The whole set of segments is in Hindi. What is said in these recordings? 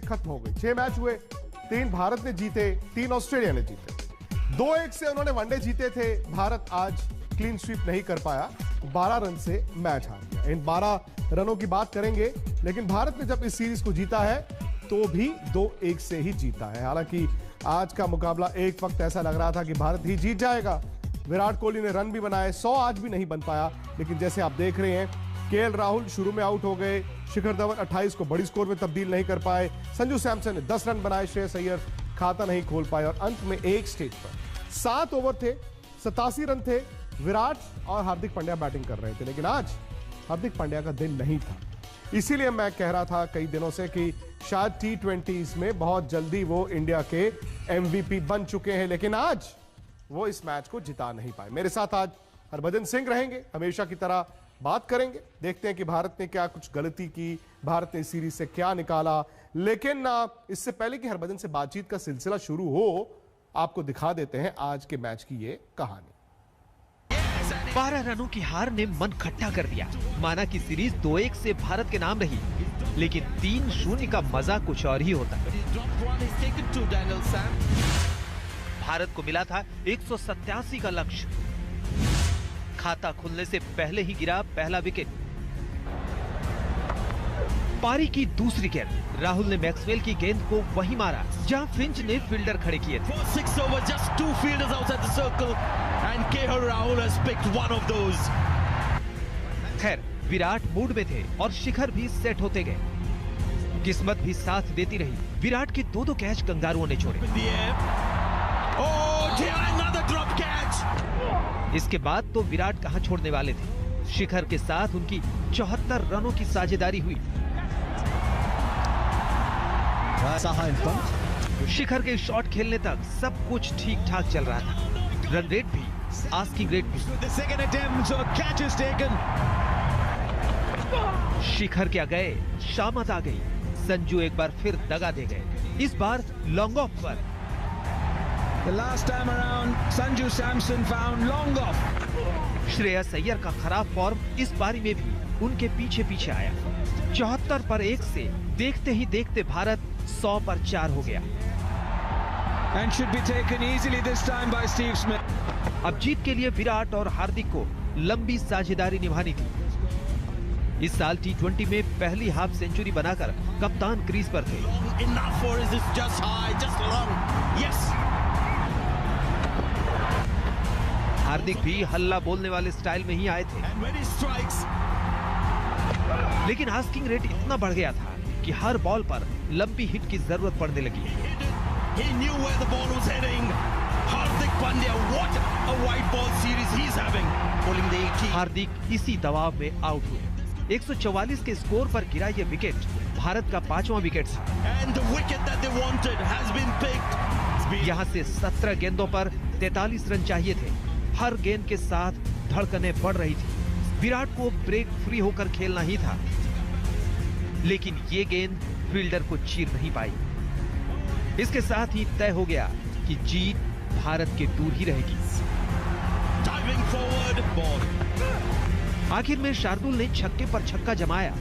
खत्म हो गई। 6 मैच हुए, 3 भारत ने जीते, 3 ऑस्ट्रेलिया ने जीते। 2-1 से उन्होंने वनडे जीते थे। भारत आज क्लीन स्वीप नहीं कर पाया, 12 रन से मैच हार गया। इन 12 रनों की बात करेंगे, लेकिन भारत ने जब इस सीरीज को जीता है तो भी 2-1 से ही जीता है। हालांकि आज का मुकाबला एक वक्त ऐसा लग रहा था कि भारत ही जीत जाएगा। विराट कोहली ने रन भी बनाए, 100 आज भी नहीं बन पाया, लेकिन जैसे आप देख रहे हैं केएल राहुल शुरू में आउट हो गए, शिखर धवन 28 को बड़ी स्कोर में तब्दील नहीं कर पाए, संजू सैमसन ने 10 रन बनाए, श्रेयस अय्यर खाता नहीं खोल पाए और अंत में एक स्टेज पर 7 ओवर थे, 87 रन थे, विराट और हार्दिक पांड्या बैटिंग कर रहे थे। लेकिन आज हार्दिक पांड्या का दिन नहीं था, इसीलिए मैं कह रहा था कई दिनों से कि शायद T20s में बहुत जल्दी वो इंडिया के MVP बन चुके हैं, लेकिन आज वो इस मैच को जिता नहीं पाए। मेरे साथ आज हरभजन सिंह रहेंगे, हमेशा की तरह बात करेंगे, देखते हैं कि भारत ने क्या कुछ गलती की, भारत ने इस सीरीज से क्या निकाला। लेकिन इससे पहले कि हरभजन से बातचीत का सिलसिला शुरू हो, आपको दिखा देते हैं आज के मैच की ये कहानी। 12 रनों की हार ने मन खट्टा कर दिया। माना कि सीरीज 2-1 से भारत के नाम रही, लेकिन 3-0 का मजा कुछ और ही होता। भारत को मिला था 187 का लक्ष्य। खाता खुलने से पहले ही गिरा पहला विकेट। पारी की दूसरी गेंद राहुल ने मैक्सवेल की गेंद को वहीं मारा जहां फिंच ने फील्डर खड़े किए थे। खैर, विराट मूड में थे और शिखर भी सेट होते गए। किस्मत भी साथ देती रही। विराट के 2 कैच कंगारुओं ने छोड़े। इसके बाद तो विराट कहां छोड़ने वाले थे। शिखर के साथ उनकी 74 रनों की साझेदारी हुई। शिखर के शॉट खेलने तक सब कुछ ठीक ठाक चल रहा था। रन रेट भी, आस्किंग रेट भी। शिखर क्या गए, शामत आ गई। संजू एक बार फिर दगा दे गए, इस बार लॉन्ग ऑफ पर। The last time around, Sanju Samson found long off. Shreyas Iyer का खराब फॉर्म इस पारी में भी उनके पीछे पीछे आया। 74 पर 1 से देखते ही देखते भारत 100 पर 4 हो गया। And should be taken easily this time by Steve Smith. अब जीत के लिए विराट और हार्दिक को लंबी साझेदारी निभानी थी। इस साल T20 में पहली हाफ सेंचुरी बनाकर कप्तान क्रीज पर थे। हार्दिक भी हल्ला बोलने वाले स्टाइल में ही आए थे, लेकिन आस्किंग रेट इतना बढ़ गया था कि हर बॉल पर लंबी हिट की जरूरत पड़ने लगी। हार्दिक इसी दबाव में आउट हुए। 144 के स्कोर पर गिरा यह विकेट भारत का 5वां विकेट था। यहां से 17 गेंदों पर 43 रन चाहिए थे। हर गेंद के साथ धड़कनें बढ़ रही थी। विराट को ब्रेक फ्री होकर खेलना ही था, लेकिन ये गेंद फील्डर को चीर नहीं पाई। इसके साथ ही तय हो गया कि जीत भारत के दूर ही रहेगी। आखिर में शार्दुल ने छक्के पर छक्का जमाया,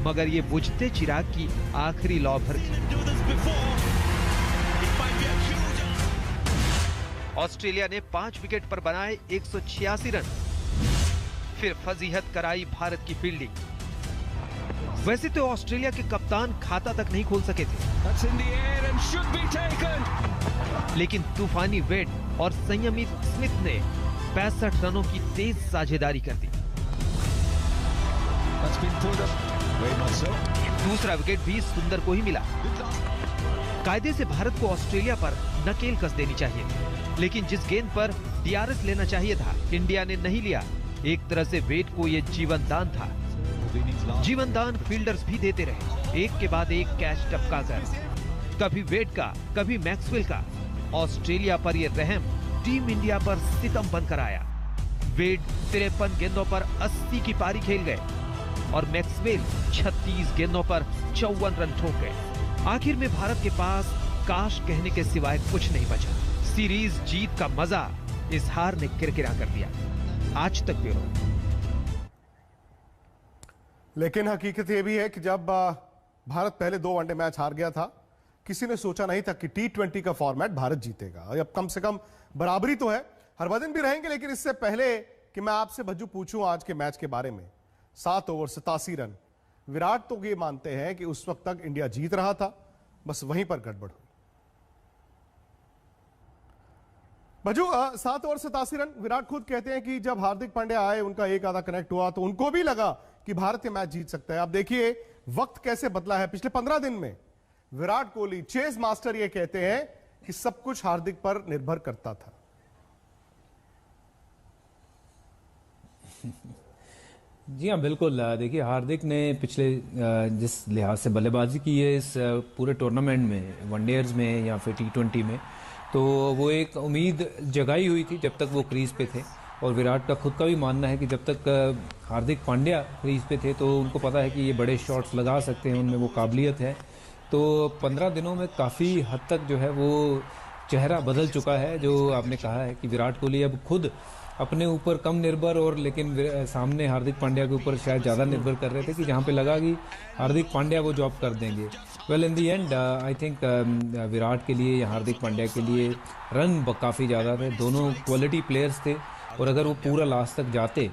मगर ये बुझते चिराग की आखिरी लौ भर थी। ऑस्ट्रेलिया ने 5 विकेट पर बनाए 186 रन। फिर फजीहत कराई भारत की फील्डिंग। वैसे तो ऑस्ट्रेलिया के कप्तान खाता तक नहीं खोल सके थे, लेकिन तूफानी वेड और संयमित स्मिथ ने 65 रनों की तेज साझेदारी कर दी। दूसरा विकेट भी सुंदर को ही मिला। कायदे से भारत को ऑस्ट्रेलिया पर नकेल कस देनी चाहिए, लेकिन जिस गेंद पर DRS लेना चाहिए था, इंडिया ने नहीं लिया। एक तरह से वेड को यह जीवन दान था। जीवन दान फील्डर्स भी देते रहे, एक के बाद एक कैच टपका कर। कभी वेड का, कभी मैक्सवेल का। ऑस्ट्रेलिया पर यह रहम टीम इंडिया पर सितम बनकर आया। वेड 53 गेंदों पर 80 की पारी खेल गए और मैक्सवेल 36 गेंदों पर 54 रन ठोक गए। आखिर में भारत के पास काश कहने के सिवाय कुछ नहीं बचा। सीरीज जीत का मजा इस हार ने किरकिरा कर दिया। आज तक ब्यूरो। लेकिन हकीकत यह भी है कि जब भारत पहले 2 वनडे मैच हार गया था, किसी ने सोचा नहीं था कि T20 का फॉर्मेट भारत जीतेगा। अब कम से कम बराबरी तो है, हरभजन भी रहेंगे, लेकिन इससे पहले कि मैं आपसे भज्जू पूछूं आज के मैच के बारे में, 7 ओवर 87 रन, विराट तो ये मानते हैं कि उस वक्त तक इंडिया जीत रहा था, बस वहीं पर गड़बड़ हुई। भज्जू 7 ओवर 87 रन, विराट खुद कहते हैं कि जब हार्दिक पांड्या आए, उनका एक आधा कनेक्ट हुआ तो उनको भी लगा कि भारत ये मैच जीत सकता है। आप देखिए वक्त कैसे बदला है पिछले 15 दिन में। विराट कोहली चेस मास्टर ये कहते हैं कि सब कुछ हार्दिक पर निर्भर करता था। जी हाँ, बिल्कुल। देखिए, हार्दिक ने पिछले जिस लिहाज से बल्लेबाजी की है इस पूरे टूर्नामेंट में, वनडेयर्स में या फिर T20 में, तो वो एक उम्मीद जगाई हुई थी जब तक वो क्रीज पे थे। और विराट का खुद का भी मानना है कि जब तक हार्दिक पांड्या क्रीज पे थे तो उनको पता है कि ये बड़े शॉट्स लगा सकते हैं, उनमें वो काबिलियत है। तो 15 दिनों में काफ़ी हद तक जो है वो चेहरा बदल चुका है। जो आपने कहा है कि विराट कोहली अब खुद अपने ऊपर कम निर्भर और लेकिन सामने हार्दिक पांड्या के ऊपर शायद ज़्यादा निर्भर कर रहे थे कि जहाँ पे लगा कि हार्दिक पांड्या वो जॉब कर देंगे। Well, in the end I think Virat के लिए या हार्दिक पांड्या के लिए रन काफ़ी ज़्यादा थे, दोनों क्वालिटी प्लेयर्स थे, और अगर वो पूरा लास्ट तक जाते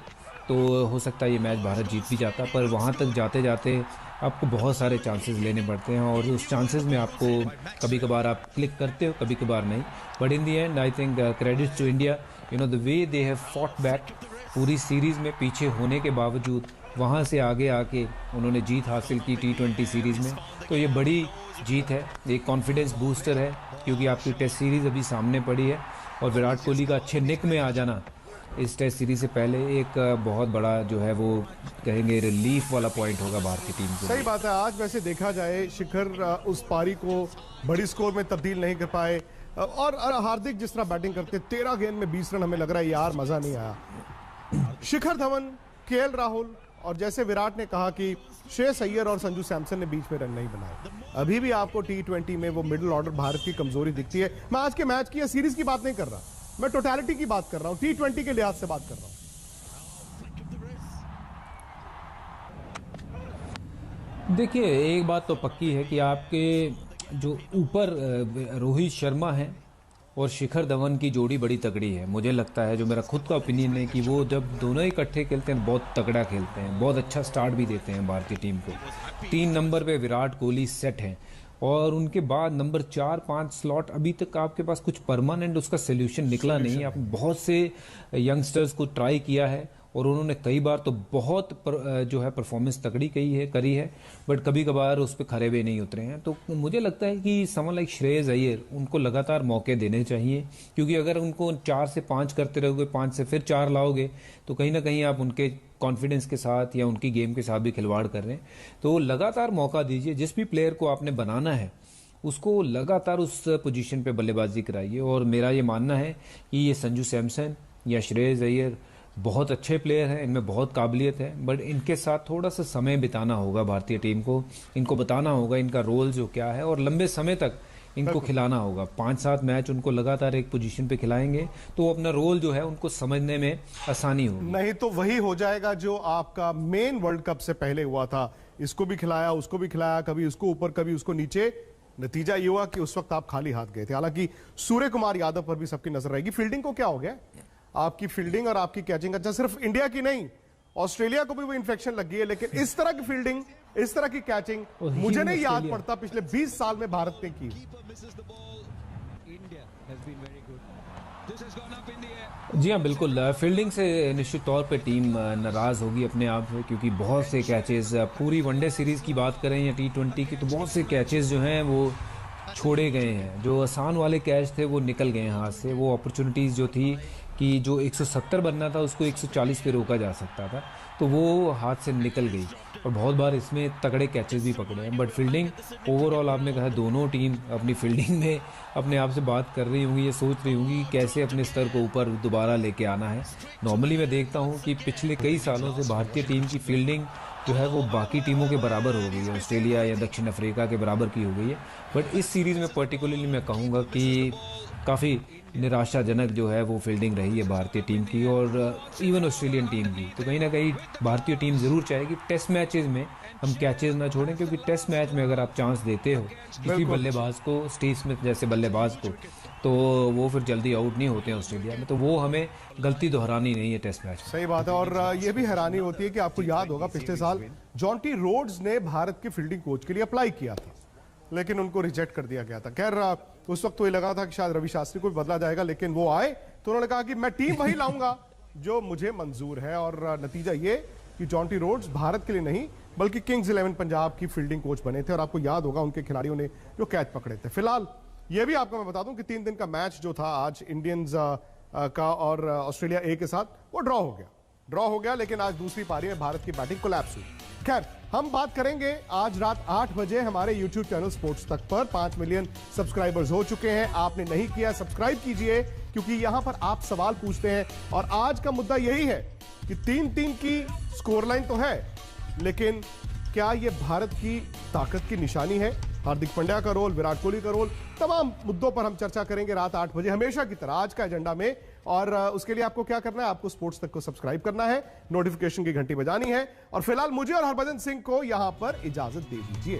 तो हो सकता है ये मैच भारत जीत भी जाता। पर वहाँ तक जाते जाते आपको बहुत सारे चांसेस लेने पड़ते हैं, और उस चांसेस में आपको कभी कभार आप क्लिक करते हो, कभी कभार नहीं। But in the end I think credits to India, you know the way they have fought back. पूरी सीरीज़ में पीछे होने के बावजूद वहाँ से आगे आके उन्होंने जीत हासिल की T20 सीरीज़ में। तो ये बड़ी जीत है, एक कॉन्फिडेंस बूस्टर है, क्योंकि आपकी टेस्ट सीरीज़ अभी सामने पड़ी है। और विराट कोहली का अच्छे निक में आ जाना इस टेस्ट सीरीज से पहले एक बहुत बड़ा जो है वो कहेंगे रिलीफ वाला पॉइंट होगा भारतीय टीम के। सही बात है। आज वैसे देखा जाए शिखर उस पारी को बड़ी स्कोर में तब्दील नहीं कर पाए, और हार्दिक जिस तरह बैटिंग करते 13 गेंद में 20 रन, हमें लग रहा है यार मजा नहीं आया। शिखर धवन, KL राहुल और जैसे विराट ने कहा कि श्रेयस अय्यर और संजू सैमसन ने बीच में रन नहीं बनाए। अभी भी आपको T20 में वो मिडिल ऑर्डर भारत की कमजोरी दिखती है। मैं आज के मैच की या सीरीज की बात नहीं कर रहा, मैं टोटलिटी की बात कर रहा हूं, T20 के लिहाज से बात कर रहा हूं। देखिए, एक बात तो पक्की है कि आपके जो ऊपर रोहित शर्मा है और शिखर धवन की जोड़ी बड़ी तगड़ी है। मुझे लगता है, जो मेरा खुद का ओपिनियन है, कि वो जब दोनों इकट्ठे खेलते हैं बहुत तगड़ा खेलते हैं, बहुत अच्छा स्टार्ट भी देते हैं भारतीय टीम को। 3 नंबर पे विराट कोहली सेट हैं, और उनके बाद नंबर 4-5 स्लॉट अभी तक आपके पास कुछ परमानेंट उसका सोल्यूशन निकला नहीं है। आपने बहुत से यंगस्टर्स को ट्राई किया है और उन्होंने कई बार तो बहुत जो है परफॉर्मेंस तगड़ी करी है, बट कभी कभार उस पर खरे हुए नहीं उतरे हैं। तो मुझे लगता है कि समवन लाइक श्रेयस अय्यर, उनको लगातार मौके देने चाहिए, क्योंकि अगर उनको 4 से 5 करते रहोगे, 5 से फिर 4 लाओगे, तो कहीं ना कहीं आप उनके कॉन्फिडेंस के साथ या उनकी गेम के साथ भी खिलवाड़ कर रहे हैं। तो लगातार मौका दीजिए, जिस भी प्लेयर को आपने बनाना है उसको लगातार उस पोजीशन पे बल्लेबाजी कराइए। और मेरा ये मानना है कि ये संजू सैमसन या श्रेयस अय्यर बहुत अच्छे प्लेयर हैं, इनमें बहुत काबिलियत है, बट इनके साथ थोड़ा सा समय बिताना होगा भारतीय टीम को। इनको बताना होगा इनका रोल जो क्या है, और लंबे समय तक इनको खिलाना होगा। 5-7 मैच उनको लगातार एक पोजीशन पे खिलाएंगे तो अपना रोल जो है उनको समझने में आसानी होगी। नहीं तो वही हो जाएगा जो आपका मेन वर्ल्ड कप से पहले हुआ था, इसको भी खिलाया उसको भी खिलाया, कभी उसको ऊपर कभी उसको नीचे। नतीजा ये हुआ कि उस वक्त आप खाली हाथ गए थे। हालांकि सूर्य कुमार यादव पर भी सबकी नजर रहेगी। फील्डिंग को क्या हो गया? आपकी फील्डिंग और आपकी कैचिंग, अच्छा सिर्फ इंडिया की नहीं, ऑस्ट्रेलिया को भी वो इन्फेक्शन लग गई है, लेकिन इस तरह की फील्डिंग, इस तरह की कैचिंग मुझे नहीं याद पड़ता पिछले 20 साल में भारत ने की। जी हाँ, बिल्कुल। फील्डिंग से निश्चित तौर पे टीम नाराज़ होगी अपने आप से, क्योंकि बहुत से कैचेस, पूरी वनडे सीरीज़ की बात करें या T20 की, तो बहुत से कैचेस जो हैं वो छोड़े गए हैं। जो आसान वाले कैच थे वो निकल गए हैं हाथ से। वो अपॉर्चुनिटीज़ जो थी कि जो 170 बनना था उसको 140 पे रोका जा सकता था, तो वो हाथ से निकल गई। और बहुत बार इसमें तगड़े कैचेस भी पकड़े हैं। बट फील्डिंग ओवरऑल आपने कहा, दोनों टीम अपनी फील्डिंग में अपने आप से बात कर रही होंगी, ये सोच रही होंगी कि कैसे अपने स्तर को ऊपर दोबारा लेके आना है। नॉर्मली मैं देखता हूँ कि पिछले कई सालों से भारतीय टीम की फील्डिंग जो है वो बाकी टीमों के बराबर हो गई है, ऑस्ट्रेलिया या दक्षिण अफ्रीका के बराबर की हो गई है। बट इस सीरीज़ में पर्टिकुलरली मैं कहूँगा कि काफ़ी निराशाजनक जो है वो फील्डिंग रही है भारतीय टीम की और इवन ऑस्ट्रेलियन टीम की। तो कहीं ना कहीं भारतीय टीम ज़रूर चाहेगी टेस्ट मैचेस में हम कैचेस ना छोड़ें, क्योंकि टेस्ट मैच में अगर आप चांस देते हो किसी बल्लेबाज को, स्टीव स्मिथ जैसे बल्लेबाज को, तो वो फिर जल्दी आउट नहीं होते हैं ऑस्ट्रेलिया में। तो वो हमें गलती दोहरानी नहीं है टेस्ट मैच। सही बात है। और ये भी हैरानी होती है कि आपको याद होगा पिछले साल जॉन्टी रोड्स ने भारत के फील्डिंग कोच के लिए अप्लाई किया था, लेकिन उनको रिजेक्ट कर दिया गया था। खैर उस वक्त तो ये लगा था कि शायद रवि शास्त्री को भी बदला जाएगा, लेकिन वो आए तो उन्होंने कहा कि मैं टीम वही लाऊंगा जो मुझे मंजूर है। और नतीजा ये कि जॉन्टी रोड्स भारत के लिए नहीं बल्कि किंग्स 11 पंजाब की फील्डिंग कोच बने थे। और आपको याद होगा उनके खिलाड़ियों ने जो कैच पकड़े थे। फिलहाल ये भी आपको मैं बता दूं कि 3 दिन का मैच जो था आज इंडियंस का और ऑस्ट्रेलिया ए के साथ, वो ड्रॉ हो गया। लेकिन आज दूसरी पारी में भारत की बैटिंग कोलैप्स हुई। खैर हम बात करेंगे आज रात 8 बजे हमारे YouTube चैनल स्पोर्ट्स तक पर 5 मिलियन सब्सक्राइबर्स हो चुके हैं। आपने नहीं किया, सब्सक्राइब कीजिए, क्योंकि यहां पर आप सवाल पूछते हैं। और आज का मुद्दा यही है कि 3-3 की स्कोर लाइन तो है, लेकिन क्या यह भारत की ताकत की निशानी है? हार्दिक पांड्या का रोल, विराट कोहली का रोल, तमाम मुद्दों पर हम चर्चा करेंगे रात 8 बजे हमेशा की तरह आज का एजेंडा में। और उसके लिए आपको क्या करना है? आपको स्पोर्ट्स तक को सब्सक्राइब करना है, नोटिफिकेशन की घंटी बजानी है। और फिलहाल मुझे और हरभजन सिंह को यहां पर इजाजत दे दीजिए।